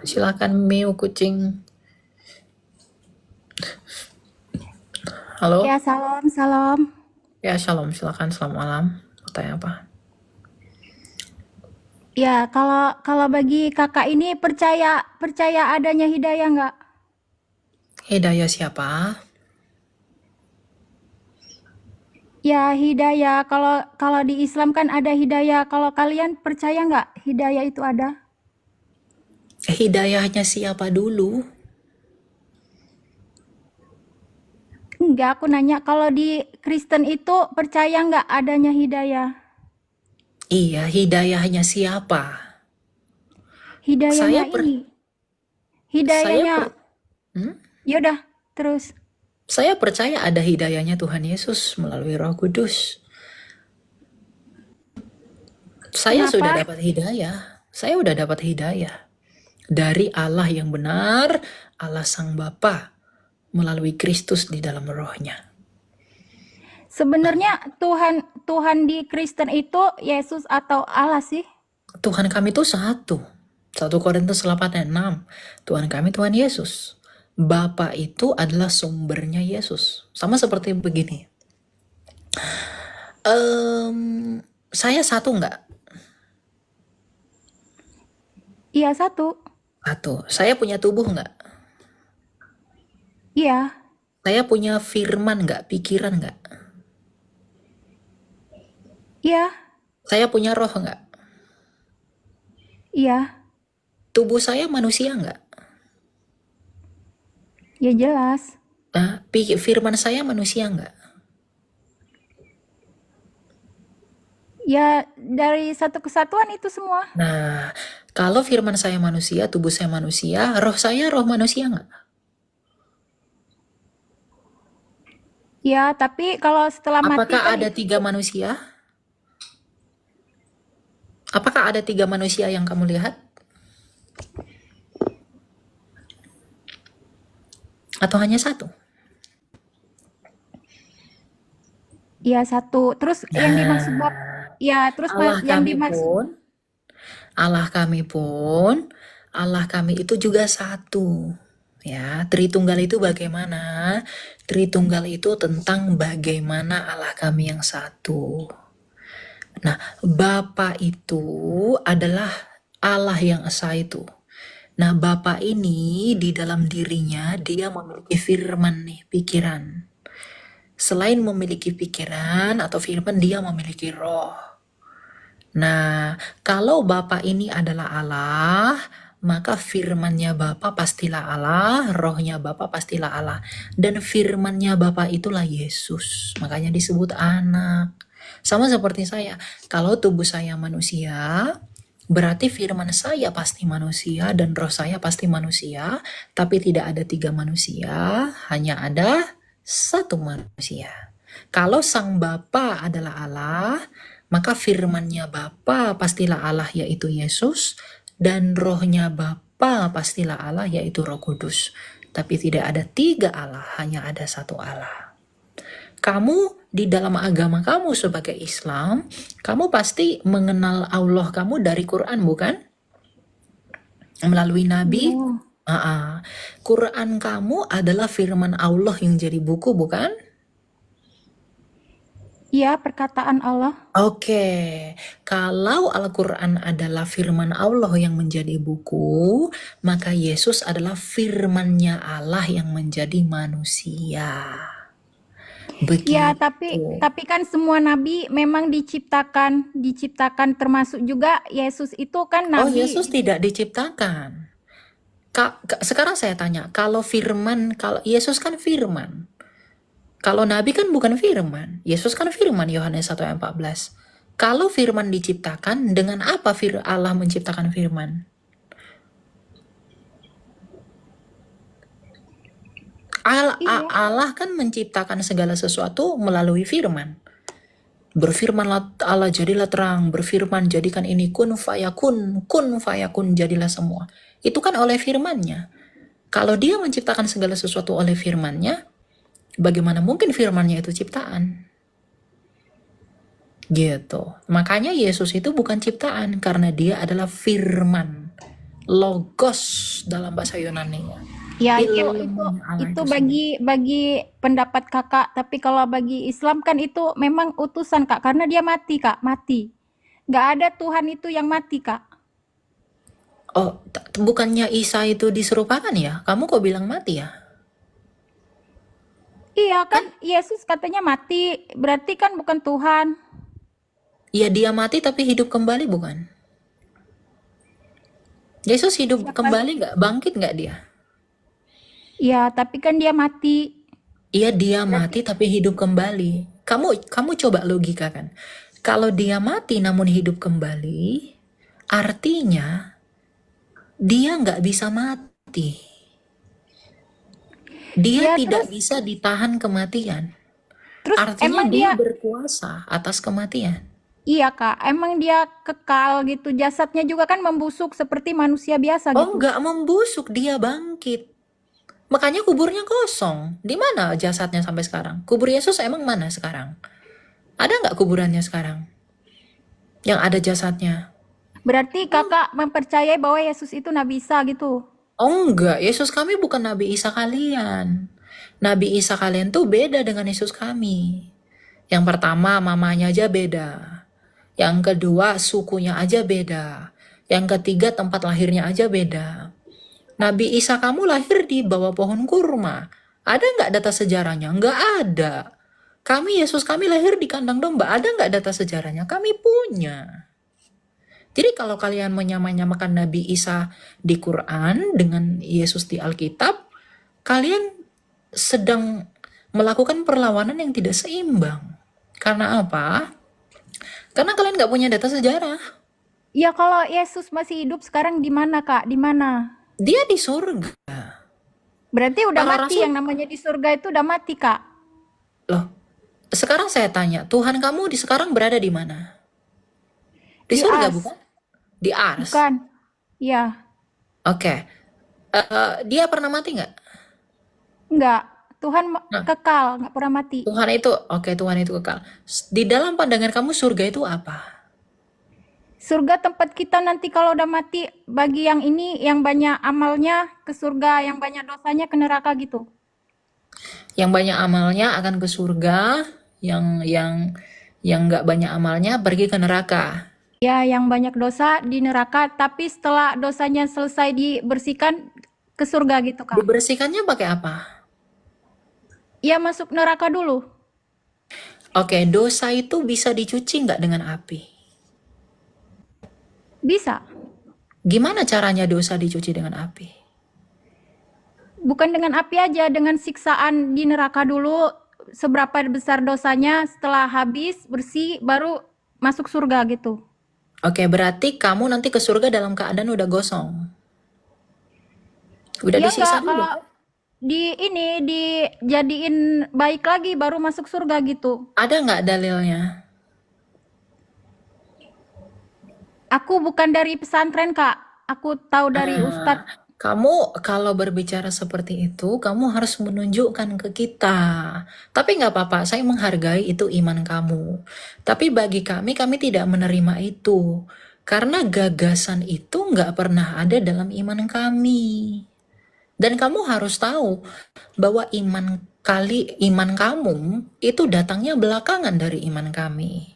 Silakan Miu kucing. Halo? Ya, salam, salam. Ya, shalom. Silakan. Selamat malam. Mau tanya apa? Ya, kalau kalau bagi kakak ini percaya percaya adanya hidayah nggak? Hidayah siapa? Ya, hidayah. Kalau kalau di Islam kan ada hidayah. Kalau kalian percaya nggak hidayah itu ada? Hidayahnya siapa dulu? Enggak, aku nanya kalau di Kristen itu percaya nggak adanya hidayah? Iya, hidayahnya siapa? Saya Hidayahnya per, ini, saya hidayahnya, per, hmm? yaudah, terus. Saya percaya ada hidayahnya Tuhan Yesus melalui Roh Kudus. Saya sudah Kenapa? dapat hidayah. Saya udah dapat hidayah dari Allah yang benar, Allah Sang Bapa melalui Kristus di dalam rohnya. Sebenarnya Tuhan Tuhan di Kristen itu Yesus atau Allah sih? Tuhan kami itu satu. 1 Korintus 8:6. Tuhan kami Tuhan Yesus. Bapa itu adalah sumbernya Yesus. Sama seperti begini. Saya satu nggak? Iya, satu. Satu. Saya punya tubuh nggak? Iya, Saya punya firman nggak? Pikiran nggak? iya, Saya punya roh nggak? iya. Tubuh saya manusia nggak? Ya jelas. Firman saya manusia nggak? Ya dari satu kesatuan itu semua. Nah, kalau firman saya manusia, tubuh saya manusia, roh saya roh manusia nggak? Ya, tapi kalau setelah mati Apakah kan ada itu 3 manusia? Apakah ada 3 manusia yang kamu lihat? Atau hanya satu? ya satu. Terus yang dimaksud Bap Nah, ya terus Allah yang kami dimaksud pun, Allah kami pun, Allah kami itu juga satu. Ya, Tritunggal itu bagaimana? Tritunggal itu tentang bagaimana Allah kami yang satu. Nah, Bapa itu adalah Allah yang esa itu. Nah, Bapa ini di dalam dirinya dia memiliki firman nih, pikiran. Selain memiliki pikiran atau firman, dia memiliki roh. Nah, kalau Bapa ini adalah Allah, maka firmannya Bapa pastilah Allah, rohnya Bapa pastilah Allah. Dan firmannya Bapa itulah Yesus. Makanya disebut anak. Sama seperti saya, kalau tubuh saya manusia, berarti firman saya pasti manusia dan roh saya pasti manusia, tapi tidak ada 3 manusia, hanya ada satu manusia. Kalau sang Bapa adalah Allah, maka firmannya Bapa pastilah Allah yaitu Yesus, dan rohnya Bapa pastilah Allah yaitu Roh Kudus. Tapi tidak ada 3 Allah, hanya ada satu Allah. Kamu di dalam agama kamu sebagai Islam, kamu pasti mengenal Allah kamu dari Quran, bukan? Melalui Nabi. ya, Quran kamu adalah firman Allah yang jadi buku, bukan? ya perkataan Allah. Oke, kalau Al-Quran adalah firman Allah yang menjadi buku, maka Yesus adalah firmannya Allah yang menjadi manusia. Ya, Begitu. tapi kan semua nabi memang diciptakan termasuk juga Yesus itu kan Oh, Yesus nabi. tidak diciptakan. Sekarang saya tanya, kalau firman, kalau Yesus kan firman. Kalau Nabi kan bukan firman. Yesus kan firman, Yohanes 1 ayat 14. Kalau firman diciptakan, dengan apa Allah menciptakan firman? Iya, Allah kan menciptakan segala sesuatu melalui firman. Berfirmanlah Allah, jadilah terang. Berfirman, jadikan ini kun fayakun jadilah semua. Itu kan oleh firmannya. Kalau dia menciptakan segala sesuatu oleh firmannya, bagaimana mungkin firmannya itu ciptaan? Gitu. Makanya Yesus itu bukan ciptaan, karena dia adalah firman. Logos dalam bahasa Yunani-nya. Ya itu Ilmunya Allah itu itu sendiri. bagi pendapat kakak. Tapi kalau bagi Islam kan itu memang utusan kak, karena dia mati kak, mati. Nggak ada Tuhan itu yang mati kak. Oh, bukannya Isa itu diserupakan ya? Kamu kok bilang mati ya? Iya kan Kan? Yesus katanya mati, berarti kan bukan Tuhan. Ya dia mati tapi hidup kembali bukan? Yesus hidup Siapa? kembali nggak? Bangkit nggak dia? Iya, tapi kan dia mati. Iya dia Berarti mati tapi hidup kembali. Kamu coba logikakan. Kalau dia mati namun hidup kembali, artinya dia nggak bisa mati. Dia ya tidak terus bisa ditahan kematian. terus Artinya emang dia dia berkuasa atas kematian. iya kak, emang dia kekal gitu. Jasadnya juga kan membusuk seperti manusia biasa Oh, gitu. nggak membusuk, dia bangkit. Makanya kuburnya kosong. Di mana jasadnya sampai sekarang? Kubur Yesus emang mana sekarang? Ada nggak kuburannya sekarang? Yang ada jasadnya? Berarti kakak mempercayai bahwa Yesus itu Nabi Isa gitu. Oh enggak, Yesus kami bukan Nabi Isa kalian. Nabi Isa kalian tuh beda dengan Yesus kami. Yang pertama, mamanya aja beda. Yang kedua, sukunya aja beda. Yang ketiga, tempat lahirnya aja beda. Nabi Isa kamu lahir di bawah pohon kurma. Ada nggak data sejarahnya? Nggak ada. Kami, Yesus kami lahir di kandang domba. Ada nggak data sejarahnya? Kami punya. Jadi kalau kalian menyamakan Nabi Isa di Quran dengan Yesus di Alkitab, kalian sedang melakukan perlawanan yang tidak seimbang. Karena apa? Karena kalian nggak punya data sejarah. Ya kalau Yesus masih hidup sekarang di mana kak? Di mana? Dia di surga. Berarti udah Para mati, rasul, yang namanya di surga itu udah mati kak. loh, sekarang saya tanya, Tuhan kamu di sekarang berada di mana? Di Di surga Ars. bukan? Di Ars. Bukan. Ya, Oke. Dia pernah mati nggak? enggak. Tuhan Nah, kekal, nggak pernah mati. Tuhan itu, oke, Tuhan itu kekal. Di dalam pandangan kamu surga itu apa? Surga tempat kita nanti kalau udah mati, bagi yang ini yang banyak amalnya ke surga, yang banyak dosanya ke neraka gitu. Yang banyak amalnya akan ke surga, yang nggak banyak amalnya pergi ke neraka. Ya, yang banyak dosa di neraka, tapi setelah dosanya selesai dibersihkan ke surga gitu, Kak. Dibersihkannya pakai apa? Ya, masuk neraka dulu. Oke, dosa itu bisa dicuci nggak dengan api? Bisa. Gimana caranya dosa dicuci dengan api? Bukan dengan api aja, dengan siksaan di neraka dulu. Seberapa besar dosanya, setelah habis, bersih, baru masuk surga gitu. Oke, berarti kamu nanti ke surga dalam keadaan udah gosong. Udah Ya disiksa enggak, dulu kalau kan? dijadiin baik lagi baru masuk surga gitu. Ada nggak dalilnya? Aku bukan dari pesantren, Kak. Aku tahu dari Ah, ustadz. kamu kalau berbicara seperti itu, kamu harus menunjukkan ke kita. Tapi nggak apa-apa, saya menghargai itu iman kamu. Tapi bagi kami tidak menerima itu. Karena gagasan itu nggak pernah ada dalam iman kami. Dan kamu harus tahu bahwa iman kamu itu datangnya belakangan dari iman kami.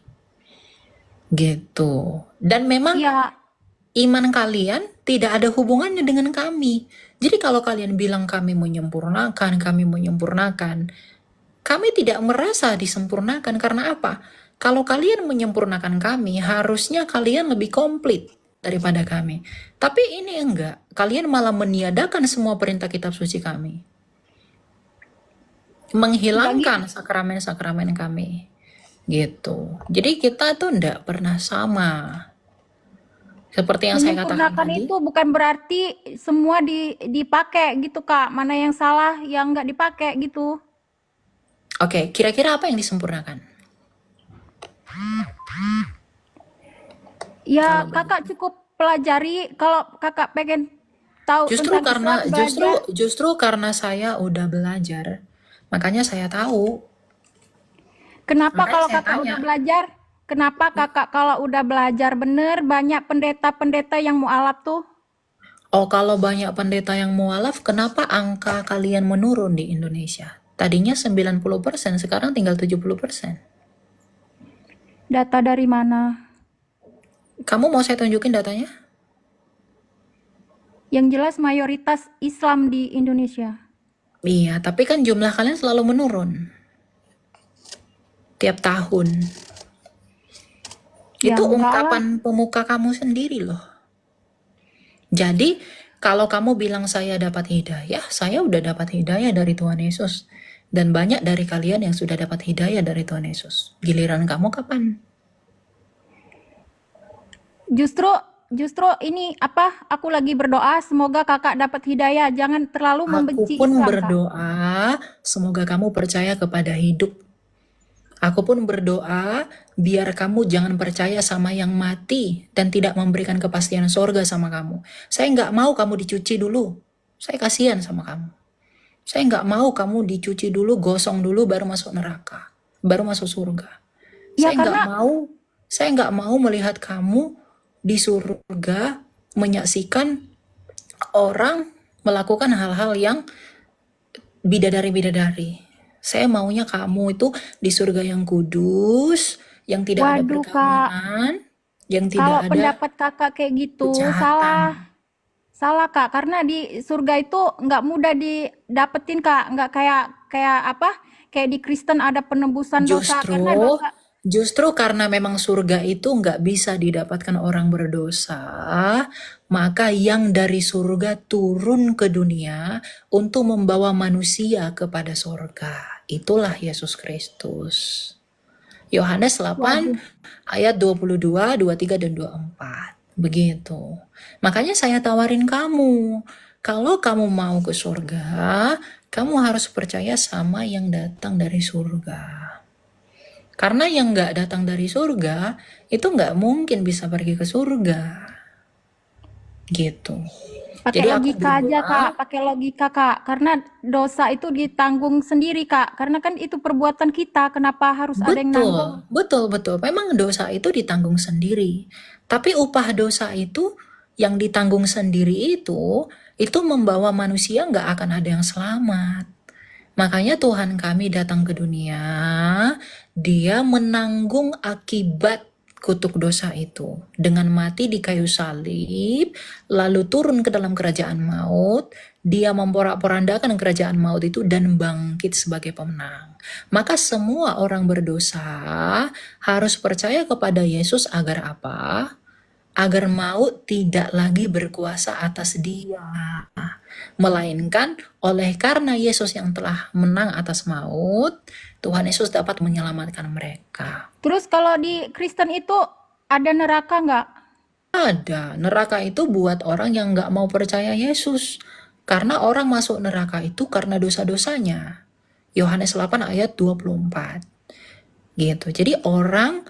Gitu. Dan memang Ya, iman kalian tidak ada hubungannya dengan kami. Jadi kalau kalian bilang kami menyempurnakan, kami tidak merasa disempurnakan karena apa? Kalau kalian menyempurnakan kami, harusnya kalian lebih komplit daripada kami. Tapi ini enggak, kalian malah meniadakan semua perintah kitab suci kami. enggak gitu. Menghilangkan sakramen-sakramen kami. Gitu. Jadi kita tuh enggak pernah sama. Seperti yang saya katakan Menyempurnakan tadi. itu bukan berarti semua dipakai gitu, Kak. Mana yang salah, yang nggak dipakai gitu. Oke, kira-kira apa yang disempurnakan? Ya, Kalau bagi Kakak cukup pelajari. Kalau Kakak pengen tahu justru tentang karena Islam, belajar. justru karena saya udah belajar, makanya saya tahu. Kenapa Makanya kalau saya Kakak tanya. udah belajar? Kenapa Kakak kalau udah belajar bener banyak pendeta-pendeta yang mualaf tuh? Oh, kalau banyak pendeta yang mualaf, kenapa angka kalian menurun di Indonesia? Tadinya 90%, sekarang tinggal 70%. Data dari mana? Kamu mau saya tunjukin datanya? Yang jelas mayoritas Islam di Indonesia. Iya, tapi kan jumlah kalian selalu menurun tiap tahun. Ya Itu enggak lah. ungkapan pemuka kamu sendiri loh. Jadi, kalau kamu bilang saya dapat hidayah, saya udah dapat hidayah dari Tuhan Yesus. Dan banyak dari kalian yang sudah dapat hidayah dari Tuhan Yesus. Giliran kamu kapan? Justru ini apa? Aku lagi berdoa semoga kakak dapat hidayah. Jangan terlalu Aku membenci pun Islam, Kak. berdoa, semoga kamu percaya kepada hidup. Aku pun berdoa, biar kamu jangan percaya sama yang mati dan tidak memberikan kepastian sorga sama kamu. Saya nggak mau kamu dicuci dulu. Saya kasihan sama kamu. Saya nggak mau kamu dicuci dulu, gosong dulu, baru masuk neraka, baru masuk surga. Ya Saya nggak karena mau, saya nggak mau melihat kamu di surga menyaksikan orang melakukan hal-hal yang bidadari-bidadari. Saya maunya kamu itu di surga yang kudus, yang tidak ada waduh, Kak. perkawinan, yang Kalau tidak ada pendapat kakak kayak gitu salah. kejahatan. Salah, Kak. Karena di surga itu nggak mudah didapetin, Kak. Nggak kayak kayak apa? Kayak di Kristen ada penebusan dosa. Karena Justru, dosa. justru karena memang surga itu nggak bisa didapatkan orang berdosa, maka yang dari surga turun ke dunia untuk membawa manusia kepada surga. Itulah Yesus Kristus. Yohanes 8 Waduh. ayat 22, 23, dan 24. Begitu. Makanya saya tawarin kamu. Kalau kamu mau ke surga, kamu harus percaya sama yang datang dari surga. Karena yang nggak datang dari surga, itu nggak mungkin bisa pergi ke surga. Gitu. Pakai Jadi aku logika aja, Kak. berdoa, Pakai logika, Kak. Karena dosa itu ditanggung sendiri, Kak. Karena kan itu perbuatan kita. Kenapa harus ada yang nanggung? betul, betul, betul. Memang dosa itu ditanggung sendiri. Tapi upah dosa itu yang ditanggung sendiri itu membawa manusia nggak akan ada yang selamat. Makanya Tuhan kami datang ke dunia, dia menanggung akibat kutuk dosa itu. Dengan mati di kayu salib, lalu turun ke dalam kerajaan maut, dia memporak-porandakan kerajaan maut itu dan bangkit sebagai pemenang. Maka semua orang berdosa harus percaya kepada Yesus agar apa? Agar maut tidak lagi berkuasa atas dia. Melainkan oleh karena Yesus yang telah menang atas maut, Tuhan Yesus dapat menyelamatkan mereka. Terus kalau di Kristen itu ada neraka nggak? Ada, neraka itu buat orang yang nggak mau percaya Yesus. Karena orang masuk neraka itu karena dosa-dosanya. Yohanes 8 ayat 24. Gitu. Jadi orang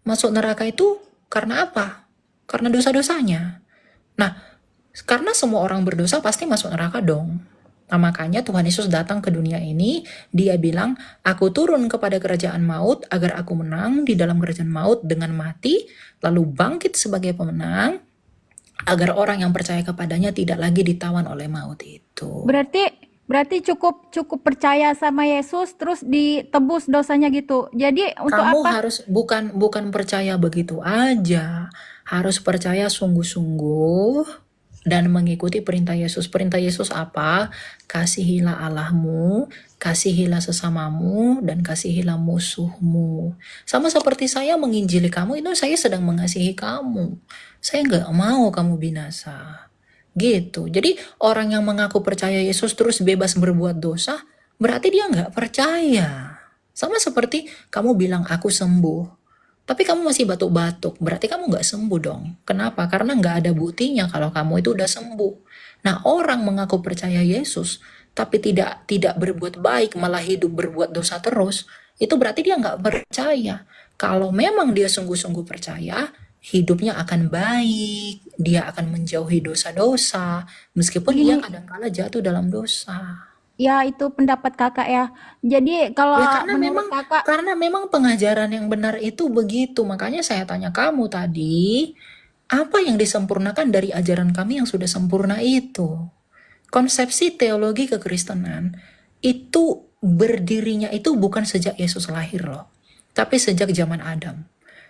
masuk neraka itu karena apa? Karena dosa-dosanya. Nah, karena semua orang berdosa pasti masuk neraka dong. Nah, makanya Tuhan Yesus datang ke dunia ini, dia bilang, aku turun kepada kerajaan maut agar aku menang di dalam kerajaan maut dengan mati, lalu bangkit sebagai pemenang, agar orang yang percaya kepadanya tidak lagi ditawan oleh maut itu. Berarti cukup percaya sama Yesus terus ditebus dosanya gitu. Jadi untuk Kamu apa? harus bukan percaya begitu aja, harus percaya sungguh-sungguh dan mengikuti perintah Yesus. Perintah Yesus apa? Kasihilah Allahmu, kasihilah sesamamu, dan kasihilah musuhmu. Sama seperti saya menginjili kamu, itu saya sedang mengasihi kamu. Saya nggak mau kamu binasa. Gitu. Jadi orang yang mengaku percaya Yesus terus bebas berbuat dosa, berarti dia nggak percaya. Sama seperti kamu bilang aku sembuh. Tapi kamu masih batuk-batuk, berarti kamu nggak sembuh dong. Kenapa? Karena nggak ada buktinya kalau kamu itu udah sembuh. Nah, orang mengaku percaya Yesus, tapi tidak berbuat baik, malah hidup berbuat dosa terus, itu berarti dia nggak percaya. Kalau memang dia sungguh-sungguh percaya, hidupnya akan baik, dia akan menjauhi dosa-dosa, meskipun dia Gini, kadang-kala jatuh dalam dosa. ya itu pendapat kakak ya. Jadi Ya kalau menurut kakak, karena memang pengajaran yang benar itu begitu. Makanya saya tanya kamu tadi, Apa yang disempurnakan dari ajaran kami yang sudah sempurna itu? Konsepsi teologi kekristenan itu berdirinya itu bukan sejak Yesus lahir loh, tapi sejak zaman Adam.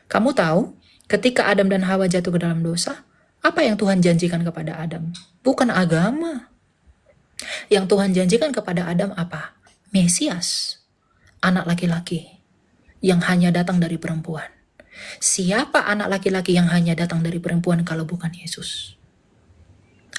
Kamu tahu, ketika Adam dan Hawa jatuh ke dalam dosa, apa yang Tuhan janjikan kepada Adam? Bukan agama. Yang Tuhan janjikan kepada Adam apa? Mesias, anak laki-laki yang hanya datang dari perempuan. Siapa anak laki-laki yang hanya datang dari perempuan kalau bukan Yesus?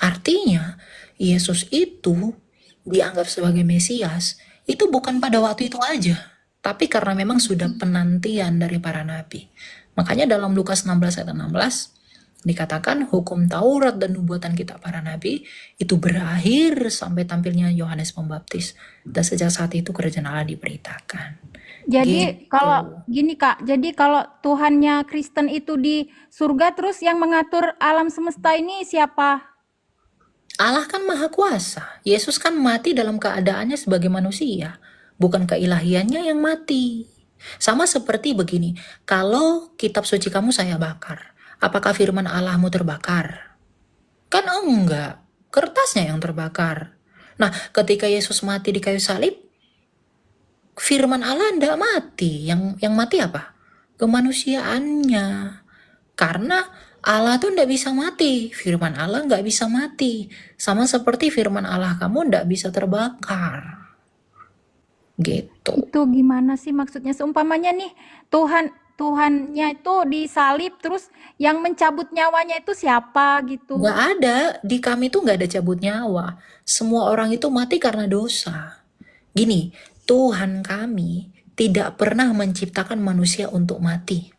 Artinya, Yesus itu dianggap sebagai Mesias, itu bukan pada waktu itu aja, tapi karena memang sudah penantian dari para nabi. Makanya dalam Lukas 16 ayat 16, dikatakan hukum Taurat dan nubuatan kita para nabi itu berakhir sampai tampilnya Yohanes Pembaptis. Dan sejak saat itu kerajaan Allah diberitakan. Jadi kalau Gitu. gini Kak, jadi kalau Tuhannya Kristen itu di surga, terus yang mengatur alam semesta ini siapa? Allah kan maha kuasa. Yesus kan mati dalam keadaannya sebagai manusia. Bukan keilahiannya yang mati. Sama seperti begini, kalau kitab suci kamu saya bakar, apakah firman Allahmu terbakar? Kan enggak. Kertasnya yang terbakar. Nah, ketika Yesus mati di kayu salib, firman Allah enggak mati. Yang mati apa? Kemanusiaannya. Karena Allah tuh enggak bisa mati. Firman Allah enggak bisa mati. Sama seperti firman Allah kamu enggak bisa terbakar. Gitu. Itu gimana sih maksudnya? Seumpamanya nih, Tuhannya itu disalib, terus yang mencabut nyawanya itu siapa gitu? Enggak ada. Di kami tuh enggak ada cabut nyawa. Semua orang itu mati karena dosa. Gini, Tuhan kami tidak pernah menciptakan manusia untuk mati.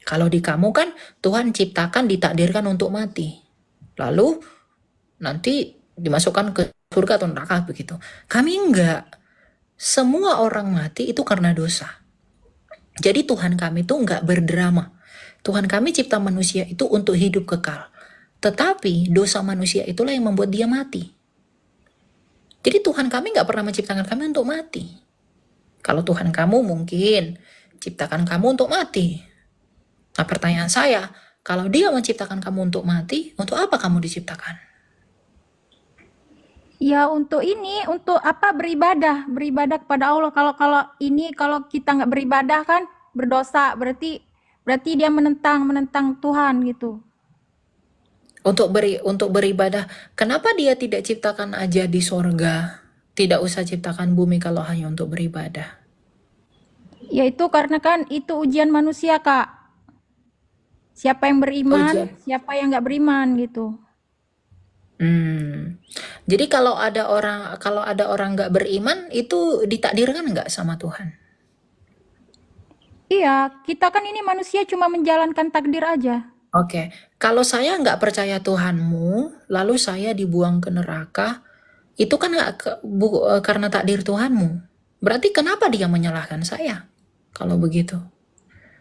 Kalau di kamu kan Tuhan ciptakan, ditakdirkan untuk mati. Lalu nanti dimasukkan ke surga atau neraka begitu. Kami enggak. Semua orang mati itu karena dosa. Jadi Tuhan kami itu enggak berdrama. Tuhan kami cipta manusia itu untuk hidup kekal. Tetapi dosa manusia itulah yang membuat dia mati. Jadi Tuhan kami enggak pernah menciptakan kami untuk mati. Kalau Tuhan kamu mungkin ciptakan kamu untuk mati. Nah pertanyaan saya, kalau dia menciptakan kamu untuk mati, untuk apa kamu diciptakan? Ya untuk ini, untuk apa? Beribadah kepada Allah. Kalau kita nggak beribadah kan berdosa, berarti dia menentang Tuhan gitu. Untuk beribadah, kenapa dia tidak ciptakan aja di sorga? Tidak usah ciptakan bumi kalau hanya untuk beribadah. Ya itu karena kan itu ujian manusia Kak. Siapa yang beriman, Ujian. siapa yang nggak beriman gitu. Jadi kalau ada orang nggak beriman itu ditakdirkan nggak sama Tuhan? Iya, kita kan ini manusia cuma menjalankan takdir aja. Oke, kalau saya nggak percaya Tuhanmu, lalu saya dibuang ke neraka, itu kan karena takdir Tuhanmu. Berarti kenapa dia menyalahkan saya? Kalau begitu.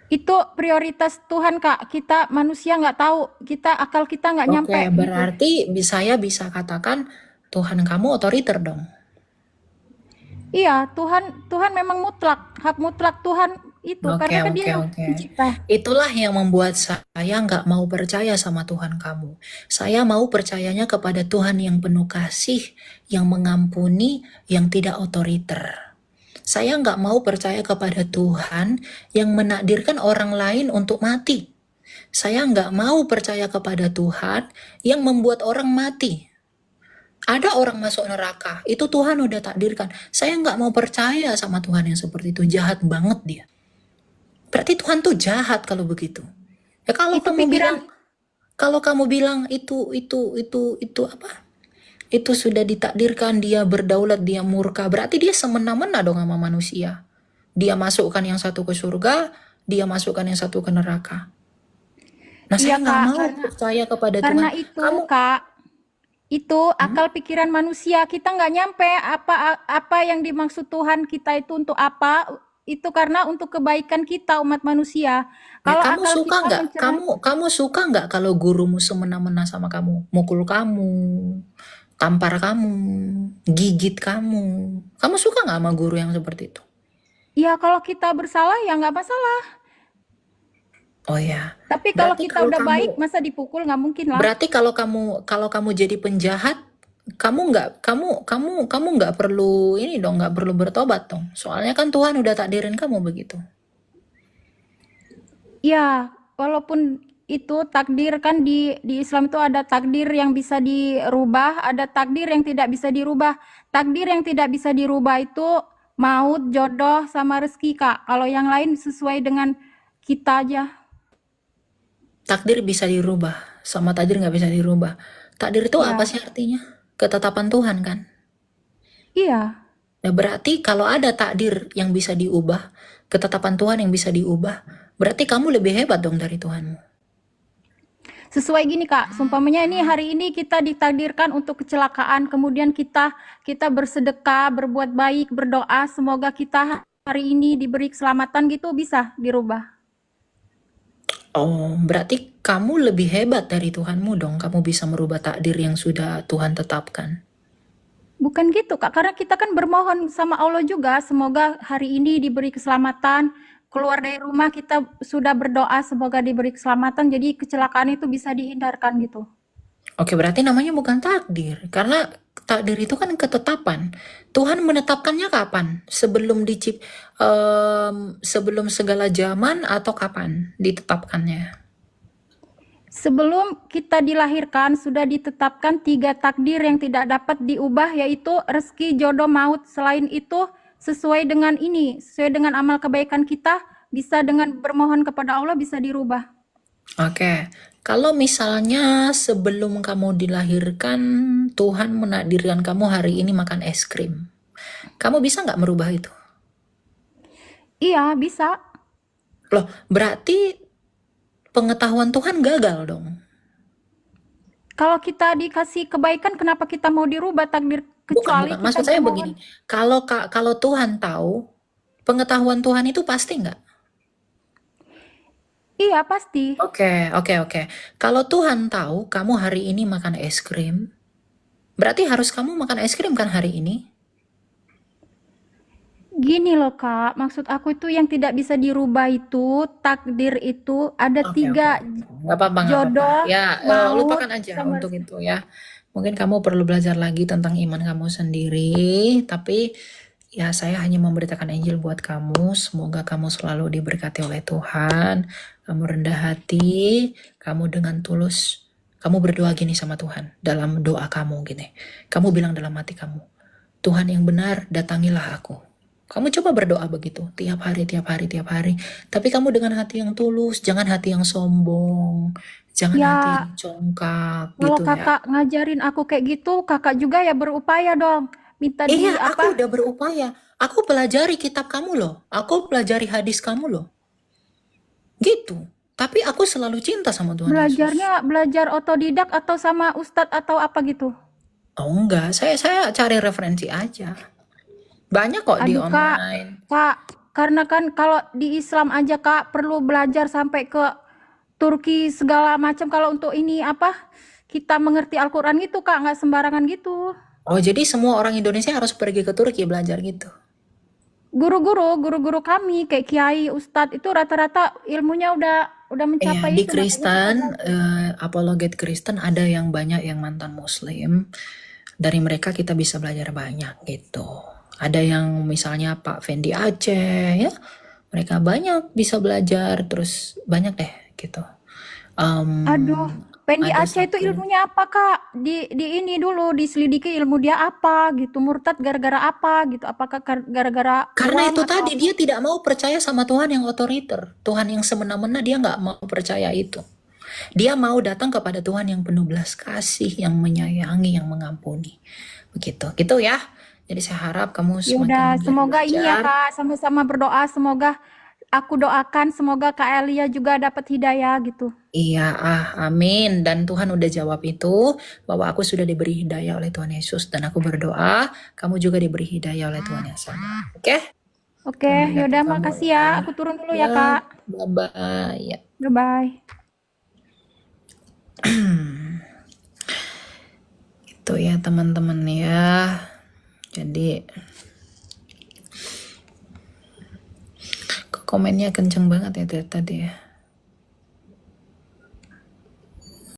Itu prioritas Tuhan Kak. Kita manusia nggak tahu, akal kita nggak nyampe Oke, gitu. berarti saya bisa katakan Tuhan kamu otoriter dong. Iya, Tuhan memang mutlak, hak mutlak Tuhan itu Oke, karena kan dia oke, yang oke. mencipta. Itulah yang membuat saya nggak mau percaya sama Tuhan kamu. Saya mau percayanya kepada Tuhan yang penuh kasih, yang mengampuni, yang tidak otoriter. Saya nggak mau percaya kepada Tuhan yang menakdirkan orang lain untuk mati. Saya nggak mau percaya kepada Tuhan yang membuat orang mati. Ada orang masuk neraka, itu Tuhan udah takdirkan. Saya nggak mau percaya sama Tuhan yang seperti itu, jahat banget dia. Berarti Tuhan tuh jahat kalau begitu. Ya Itu pikiran kalau kamu bilang itu apa? Itu sudah ditakdirkan, dia berdaulat, dia murka. Berarti dia semena-mena dong sama manusia. Dia masukkan yang satu ke surga, dia masukkan yang satu ke neraka. Nah, iya saya nggak Kak, mau percaya kepada karena Tuhan. itu Kamu, Kak, itu akal pikiran manusia. Kita nggak nyampe apa yang dimaksud Tuhan kita itu untuk apa. Itu karena untuk kebaikan kita umat manusia. ya Kalau kamu akal suka kita nggak? mencerna, Kamu suka nggak kalau gurumu semena-mena sama kamu, mukul kamu, tampar kamu, gigit kamu? Kamu suka nggak sama guru yang seperti itu? ya kalau kita bersalah ya nggak masalah. Oh ya. Tapi kalau Berarti kita kalau udah kamu baik, masa dipukul? Nggak mungkin lah. berarti kalau kamu jadi penjahat, kamu nggak perlu ini dong, nggak perlu bertobat dong. Soalnya kan Tuhan udah takdirin kamu begitu. Ya, walaupun itu takdir kan di Islam itu ada takdir yang bisa dirubah, ada takdir yang tidak bisa dirubah. Takdir yang tidak bisa dirubah itu maut, jodoh, sama rezeki, Kak. Kalau yang lain sesuai dengan kita aja. Takdir bisa dirubah, sama takdir nggak bisa dirubah. Takdir itu apa Ya, sih artinya? Ketetapan Tuhan kan? iya. Nah, berarti kalau ada takdir yang bisa diubah, ketetapan Tuhan yang bisa diubah, berarti kamu lebih hebat dong dari Tuhanmu. Sesuai gini, Kak, seumpamanya ini hari ini kita ditakdirkan untuk kecelakaan, kemudian kita bersedekah, berbuat baik, berdoa, semoga kita hari ini diberi keselamatan gitu bisa dirubah. Oh, berarti kamu lebih hebat dari Tuhanmu dong. Kamu bisa merubah takdir yang sudah Tuhan tetapkan. Bukan gitu, Kak, karena kita kan bermohon sama Allah juga, semoga hari ini diberi keselamatan, keluar dari rumah kita sudah berdoa semoga diberi keselamatan, jadi kecelakaan itu bisa dihindarkan gitu. Oke, berarti namanya bukan takdir. Karena takdir itu kan ketetapan. Tuhan menetapkannya kapan? Sebelum segala zaman atau kapan ditetapkannya? Sebelum kita dilahirkan sudah ditetapkan 3 takdir yang tidak dapat diubah, yaitu rezeki, jodoh, maut. Selain itu sesuai dengan ini, sesuai dengan amal kebaikan kita, bisa dengan bermohon kepada Allah bisa dirubah. Oke, kalau misalnya sebelum kamu dilahirkan, Tuhan menakdirkan kamu hari ini makan es krim. Kamu bisa nggak merubah itu? Iya, bisa. Loh, berarti pengetahuan Tuhan gagal dong. Kalau kita dikasih kebaikan, kenapa kita mau dirubah takdir? Bukan, Kecuali bukan. kita Maksud saya begini, bermohon. kalau Tuhan tahu, pengetahuan Tuhan itu pasti nggak? Iya, pasti. Oke, oke, oke. Kalau Tuhan tahu kamu hari ini makan es krim, berarti harus kamu makan es krim kan hari ini? Gini loh, Kak, maksud aku itu yang tidak bisa dirubah itu, takdir itu ada Oke, oke. 3, Nggak apa-apa, nggak apa-apa. jodoh, Ya, maut, lupakan aja sama untuk rezeki. itu ya. Mungkin kamu perlu belajar lagi tentang iman kamu sendiri, tapi ya saya hanya memberitakan Injil buat kamu. Semoga kamu selalu diberkati oleh Tuhan. Kamu rendah hati, kamu dengan tulus. Kamu berdoa gini sama Tuhan dalam doa kamu gini. Kamu bilang dalam hati kamu, Tuhan yang benar, datangilah aku. Kamu coba berdoa begitu, tiap hari, tiap hari, tiap hari. Tapi kamu dengan hati yang tulus, jangan hati yang sombong, jangan hati Ya, yang congkak kalau gitu ya. Kakak ngajarin aku kayak gitu, Kakak juga ya berupaya dong. Minta Iya, di aku apa? udah berupaya. Aku pelajari kitab kamu loh. Aku pelajari hadis kamu loh. Gitu. Tapi aku selalu cinta sama Tuhan Yesus. Belajarnya belajar otodidak atau sama ustadz atau apa gitu? Oh enggak, saya cari referensi aja. Banyak kok di Aduh, online. Kak, karena kan kalau di Islam aja Kak perlu belajar sampai ke Turki segala macam. Kalau untuk ini apa? Kita mengerti Al-Quran gitu Kak, nggak sembarangan gitu. Oh, jadi semua orang Indonesia harus pergi ke Turki belajar gitu. Guru-guru kami kayak kiai, ustadz itu rata-rata ilmunya udah Iya, mencapai di itu, makanya kita Kristen, belajar. apologet Kristen ada yang banyak yang mantan Muslim. Dari mereka kita bisa belajar banyak gitu. Ada yang misalnya Pak Fendi Aceh ya, mereka banyak bisa belajar, terus banyak deh gitu. Aduh, Pendi Ada Aceh itu satu, ilmunya apa Kak? Di ini dulu diselidiki ilmu dia apa gitu. Murtad gara-gara apa gitu. Apakah gara-gara karena uang itu atau tadi apa? dia tidak mau percaya sama Tuhan yang otoriter, Tuhan yang semena-mena dia nggak mau percaya itu. Dia mau datang kepada Tuhan yang penuh belas kasih, yang menyayangi, yang mengampuni. Begitu, gitu ya. Jadi saya harap kamu Ya semakin udah, giat semoga ini ya belajar. Kak, sama-sama berdoa. Semoga aku doakan, semoga Kak Elia juga dapat hidayah gitu. Iya, amin. Dan Tuhan udah jawab itu, bahwa aku sudah diberi hidayah oleh Tuhan Yesus. Dan aku berdoa, kamu juga diberi hidayah oleh Tuhan yang sama. Oke? Oke, Tuhan berkati yaudah kamu makasih ya. ya. Aku turun dulu ya Ya, Kak. bye-bye. Ya. Bye-bye. Itu ya teman-teman ya. Jadi, komennya kenceng banget ya tadi ya.